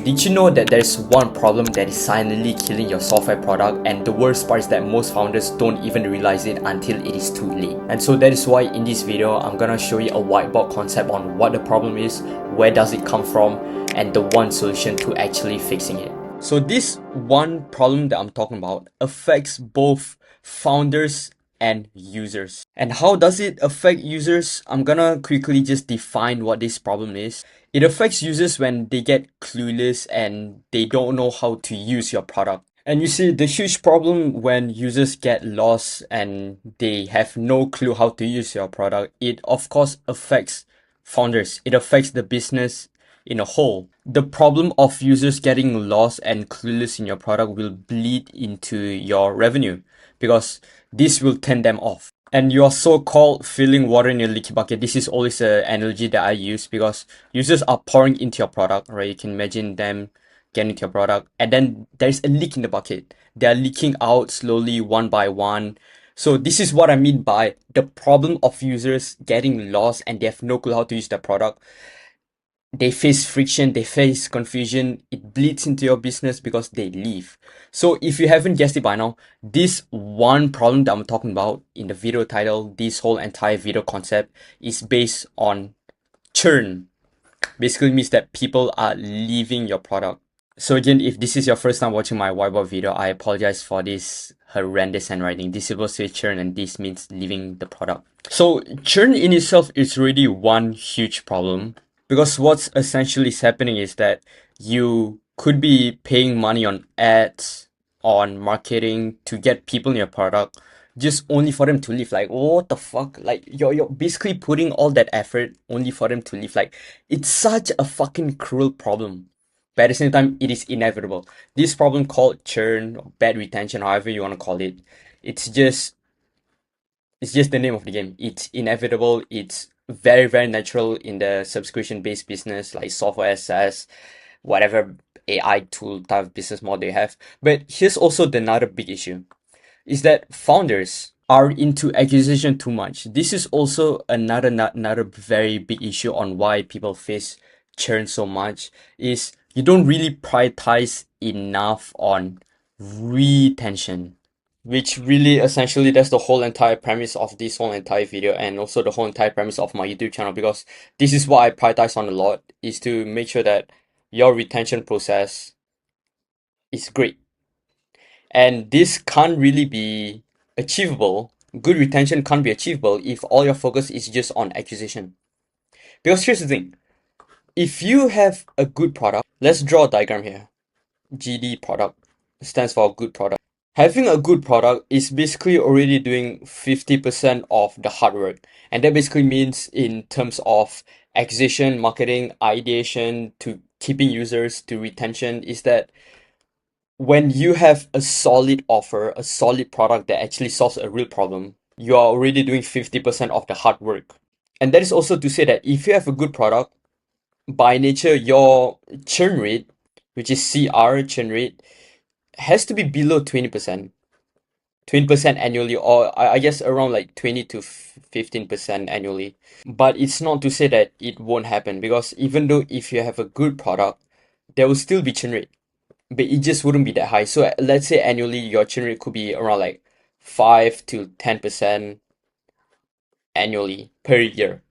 Did you know that there's one problem that is silently killing your software product, and the worst part is that most founders don't even realize it until it is too late? And so that is why in this video, I'm gonna show you a whiteboard concept on what the problem is, where does it come from, and the one solution to actually fixing it. So this one problem that I'm talking about affects both founders and users. And how does it affect users? I'm gonna quickly just define what this problem is. It affects users when they get clueless and they don't know how to use your product. And you see, the huge problem when users get lost and they have no clue how to use your product, it of course affects founders. It affects the business in a whole. The problem of users getting lost and clueless in your product will bleed into your revenue because this will turn them off. And your so-called filling water in your leaky bucket, this is always an analogy that I use because users are pouring into your product, right? You can imagine them getting into your product and then there's a leak in the bucket. They are leaking out slowly one by one. So this is what I mean by the problem of users getting lost and they have no clue how to use the product. They face friction, they face confusion, it bleeds into your business because they leave. So if you haven't guessed it by now, this one problem that I'm talking about in the video title, this whole entire video concept is based on churn. Basically means that people are leaving your product. So again, if this is your first time watching my whiteboard video, I apologize for this horrendous handwriting. This is supposed to say churn and this means leaving the product. So churn in itself is really one huge problem. Because what's essentially happening is that you could be paying money on ads, on marketing to get people in your product, just only for them to leave. Like, what the fuck? Like, you're basically putting all that effort only for them to leave. Like, it's such a fucking cruel problem. But at the same time, it is inevitable. This problem called churn, or bad retention, however you want to call it, it's just the name of the game. It's inevitable. It's very, very natural in the subscription-based business like software as SaaS, whatever AI tool type of business model you have. But here's also another big issue is that founders are into acquisition too much. This is also another very big issue on why people face churn so much is you don't really prioritize enough on retention. Which really essentially that's the whole entire premise of this whole entire video and also the whole entire premise of my YouTube channel, because this is what I prioritize on a lot, is to make sure that your retention process is great. And this can't really be achievable. Good retention can't be achievable if all your focus is just on acquisition. Because here's the thing. If you have a good product, let's draw a diagram here. GD product stands for good product. Having a good product is basically already doing 50% of the hard work. And that basically means in terms of acquisition, marketing, ideation, to keeping users, to retention, is that when you have a solid offer, a solid product that actually solves a real problem, you are already doing 50% of the hard work. And that is also to say that if you have a good product, by nature, your churn rate, which is CR, churn rate, has to be below 20%. 20% annually, or I guess around like 20 to 15% annually. But it's not to say that it won't happen, because even though if you have a good product, there will still be churn rate, but it just wouldn't be that high. So let's say annually your churn rate could be around like 5 to 10% annually per year,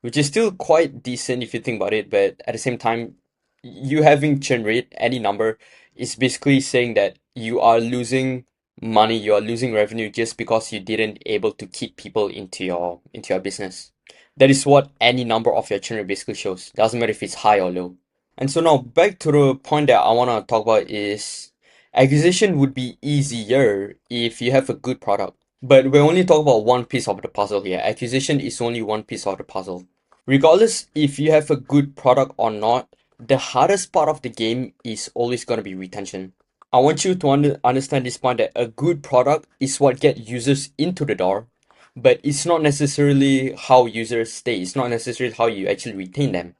which is still quite decent if you think about it. But at the same time, you having churn rate, any number, is basically saying that you are losing money, you are losing revenue just because you didn't able to keep people into your business. That is what any number of your churn rate basically shows. Doesn't matter if it's high or low. And so now back to the point that I want to talk about is acquisition would be easier if you have a good product. But we're only talking about one piece of the puzzle here. Acquisition is only one piece of the puzzle. Regardless if you have a good product or not, the hardest part of the game is always going to be retention. I want you to understand this point, that a good product is what gets users into the door, but it's not necessarily how users stay. It's not necessarily how you actually retain them.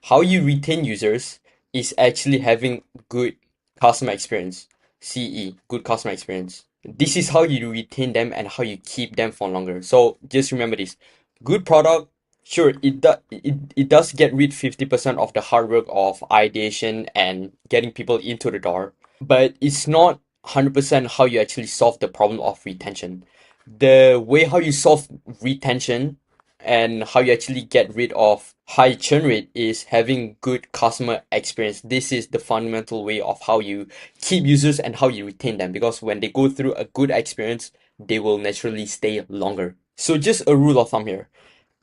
How you retain users is actually having good customer experience. CE, good customer experience. This is how you retain them and how you keep them for longer. So just remember this. Good product, Sure, it does get rid 50% of the hard work of ideation and getting people into the door, but it's not 100% how you actually solve the problem of retention. The way how you solve retention and how you actually get rid of high churn rate is having good customer experience. This is the fundamental way of how you keep users and how you retain them, because when they go through a good experience, they will naturally stay longer. So just a rule of thumb here.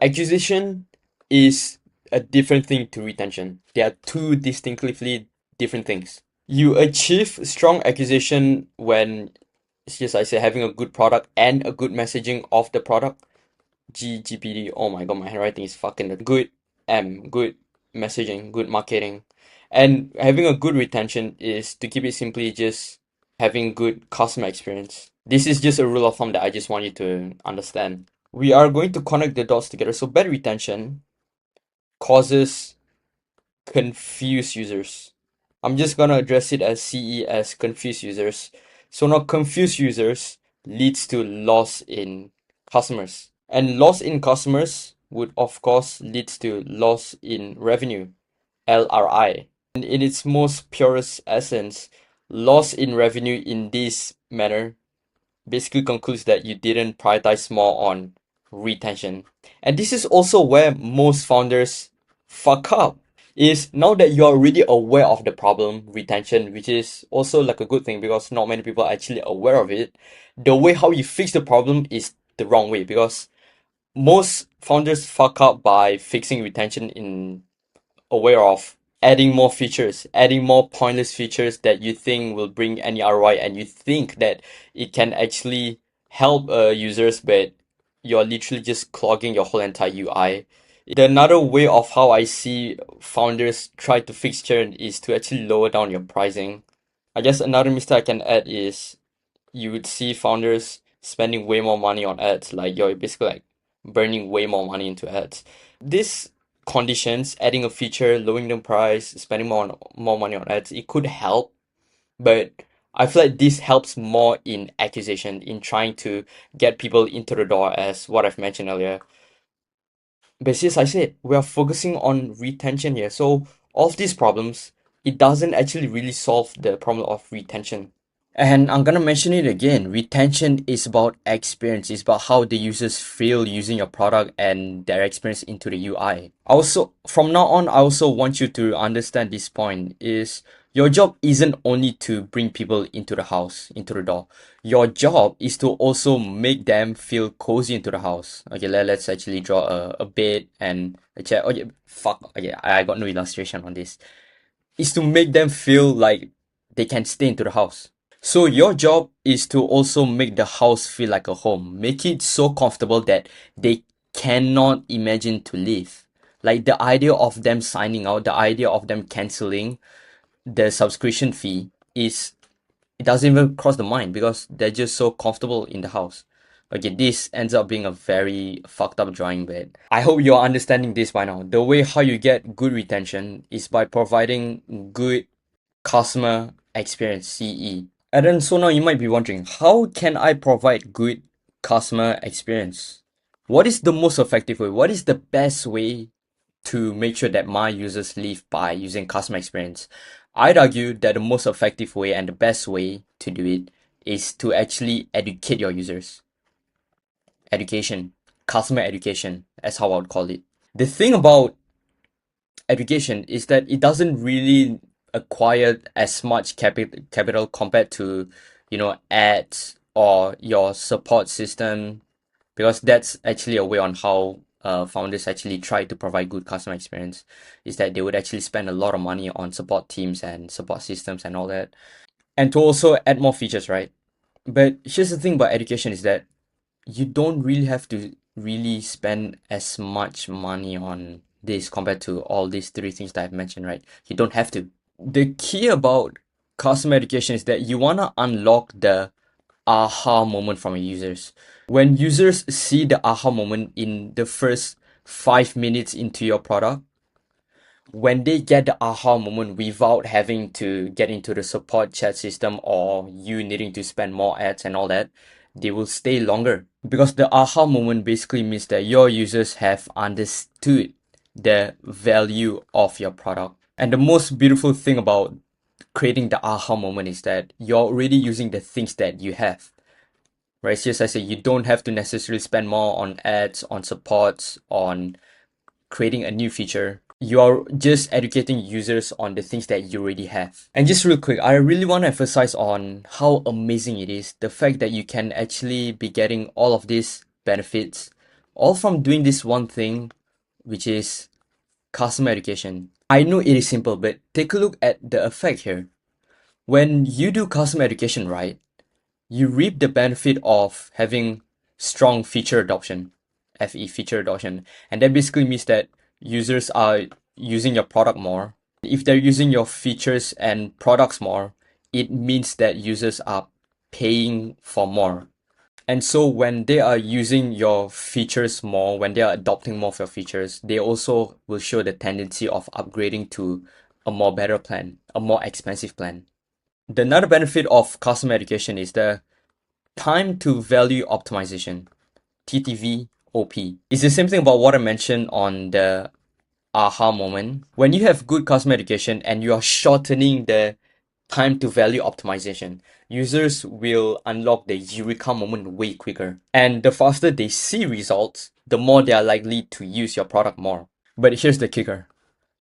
Acquisition is a different thing to retention. They are two distinctively different things. You achieve strong acquisition when, just I say, having a good product and a good messaging of the product. GPD. Oh my god, my handwriting is fucking good. Good messaging, good marketing, and having a good retention is, to keep it simply, just having good customer experience. This is just a rule of thumb that I just want you to understand. We are going to connect the dots together. So bad retention causes confused users. I'm just gonna address it as CE, as confused users. So now confused users leads to loss in customers. And loss in customers would of course leads to loss in revenue, LRI. And in its most purest essence, loss in revenue in this manner basically concludes that you didn't prioritize more on retention. And this is also where most founders fuck up. Is now that you're already aware of the problem, retention, which is also like a good thing because not many people are actually aware of it, the way how you fix the problem is the wrong way, because most founders fuck up by fixing retention in aware of adding more features, adding more pointless features that you think will bring any ROI, and you think that it can actually help users, but you're literally just clogging your whole entire UI. The another way of how I see founders try to fix churn is to actually lower down your pricing. I guess another mistake I can add is you would see founders spending way more money on ads, like you're basically like burning way more money into ads. This conditions, adding a feature, lowering the price, spending more money on ads, it could help, but I feel like this helps more in acquisition, in trying to get people into the door, as what I've mentioned earlier. But as I said, we are focusing on retention here. So of these problems, it doesn't actually really solve the problem of retention. And I'm gonna mention it again. Retention is about experience. It's about how the users feel using your product and their experience into the UI. Also, from now on, I also want you to understand this point is your job isn't only to bring people into the house, into the door. Your job is to also make them feel cozy into the house. Okay, let's actually draw a bed and a chair. Oh yeah, fuck. Okay, I got no illustration on this. Is to make them feel like they can stay into the house. So your job is to also make the house feel like a home. Make it so comfortable that they cannot imagine to leave. Like the idea of them signing out, the idea of them canceling the subscription fee is, it doesn't even cross the mind because they're just so comfortable in the house. Okay, this ends up being a very fucked up drawing, but I hope you're understanding this by now. The way how you get good retention is by providing good customer experience, CE. And then so now you might be wondering, how can I provide good customer experience? What is the most effective way? What is the best way to make sure that my users leave by using customer experience? I'd argue that the most effective way and the best way to do it is to actually educate your users. Education, customer education, that's how I would call it. The thing about education is that it doesn't really acquire as much capital compared to, ads or your support system, because that's actually a way on how founders actually try to provide good customer experience, is that they would actually spend a lot of money on support teams and support systems and all that, and to also add more features, right? But here's the thing about education is that you don't really have to really spend as much money on this compared to all these three things that I've mentioned, right? You don't have to. The key about customer education is that you want to unlock the aha moment from your users. When users see the aha moment in the first 5 minutes into your product, when they get the aha moment without having to get into the support chat system or you needing to spend more ads and all that, they will stay longer. Because the aha moment basically means that your users have understood the value of your product. And the most beautiful thing about creating the aha moment is that you're already using the things that you have. Right? So as I say, you don't have to necessarily spend more on ads, on supports, on creating a new feature. You are just educating users on the things that you already have. And just real quick, I really want to emphasize on how amazing it is. The fact that you can actually be getting all of these benefits all from doing this one thing, which is customer education. I know it is simple, but take a look at the effect here. When you do customer education right, you reap the benefit of having strong feature adoption, FE feature adoption. And that basically means that users are using your product more. If they're using your features and products more, it means that users are paying for more. And so when they are using your features more, when they are adopting more of your features, they also will show the tendency of upgrading to a more better plan, a more expensive plan. The another benefit of customer education is the time to value optimization, TTV OP. It's the same thing about what I mentioned on the aha moment. When you have good customer education and you are shortening the time to value optimization, users will unlock the eureka moment way quicker. And the faster they see results, the more they are likely to use your product more. But here's the kicker.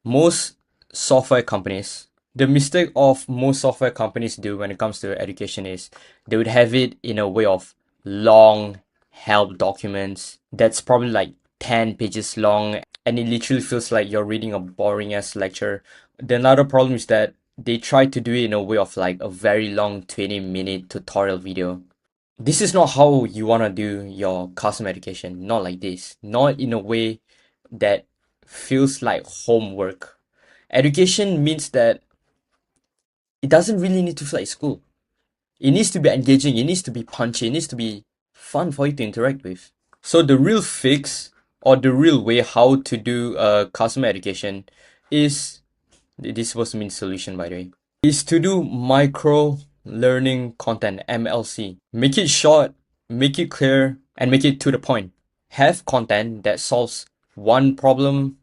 Most software companies, the mistake of most software companies do when it comes to education is they would have it in a way of long help documents that's probably like 10 pages long, and it literally feels like you're reading a boring ass lecture. The another problem is that they try to do it in a way of like a very long 20-minute tutorial video. This is not how you want to do your customer education. Not like this. Not in a way that feels like homework. Education means that it doesn't really need to feel like school. It needs to be engaging, it needs to be punchy, it needs to be fun for you to interact with. So the real fix or the real way how to do customer education is, this was to mean solution by the way, is to do micro learning content, MLC. Make it short, make it clear, and make it to the point. Have content that solves one problem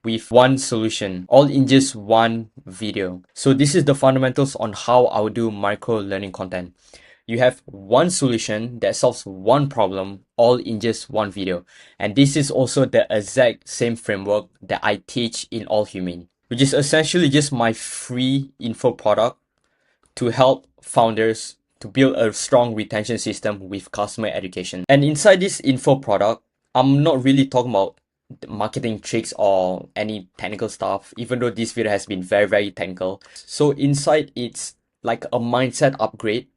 with one solution, all in just one video. So this is the fundamentals on how I would do micro learning content. You have one solution that solves one problem all in just one video. And this is also the exact same framework that I teach in All Humane, which is essentially just my free info product to help founders to build a strong retention system with customer education. And inside this info product, I'm not really talking about marketing tricks or any technical stuff, even though this video has been very, very technical. So inside, it's like a mindset upgrade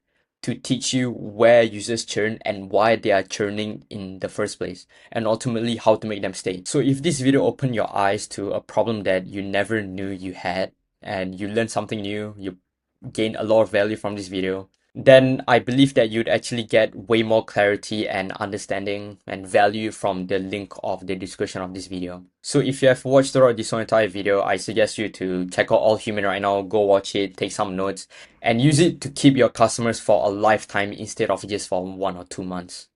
to teach you where users churn and why they are churning in the first place, and ultimately how to make them stay. So if this video opened your eyes to a problem that you never knew you had, and you learned something new, you gain a lot of value from this video, then I believe that you'd actually get way more clarity and understanding and value from the link of the description of this video. So if you have watched throughout this entire video, I suggest you to check out All Human right now, go watch it, take some notes, and use it to keep your customers for a lifetime instead of just for 1 or 2 months.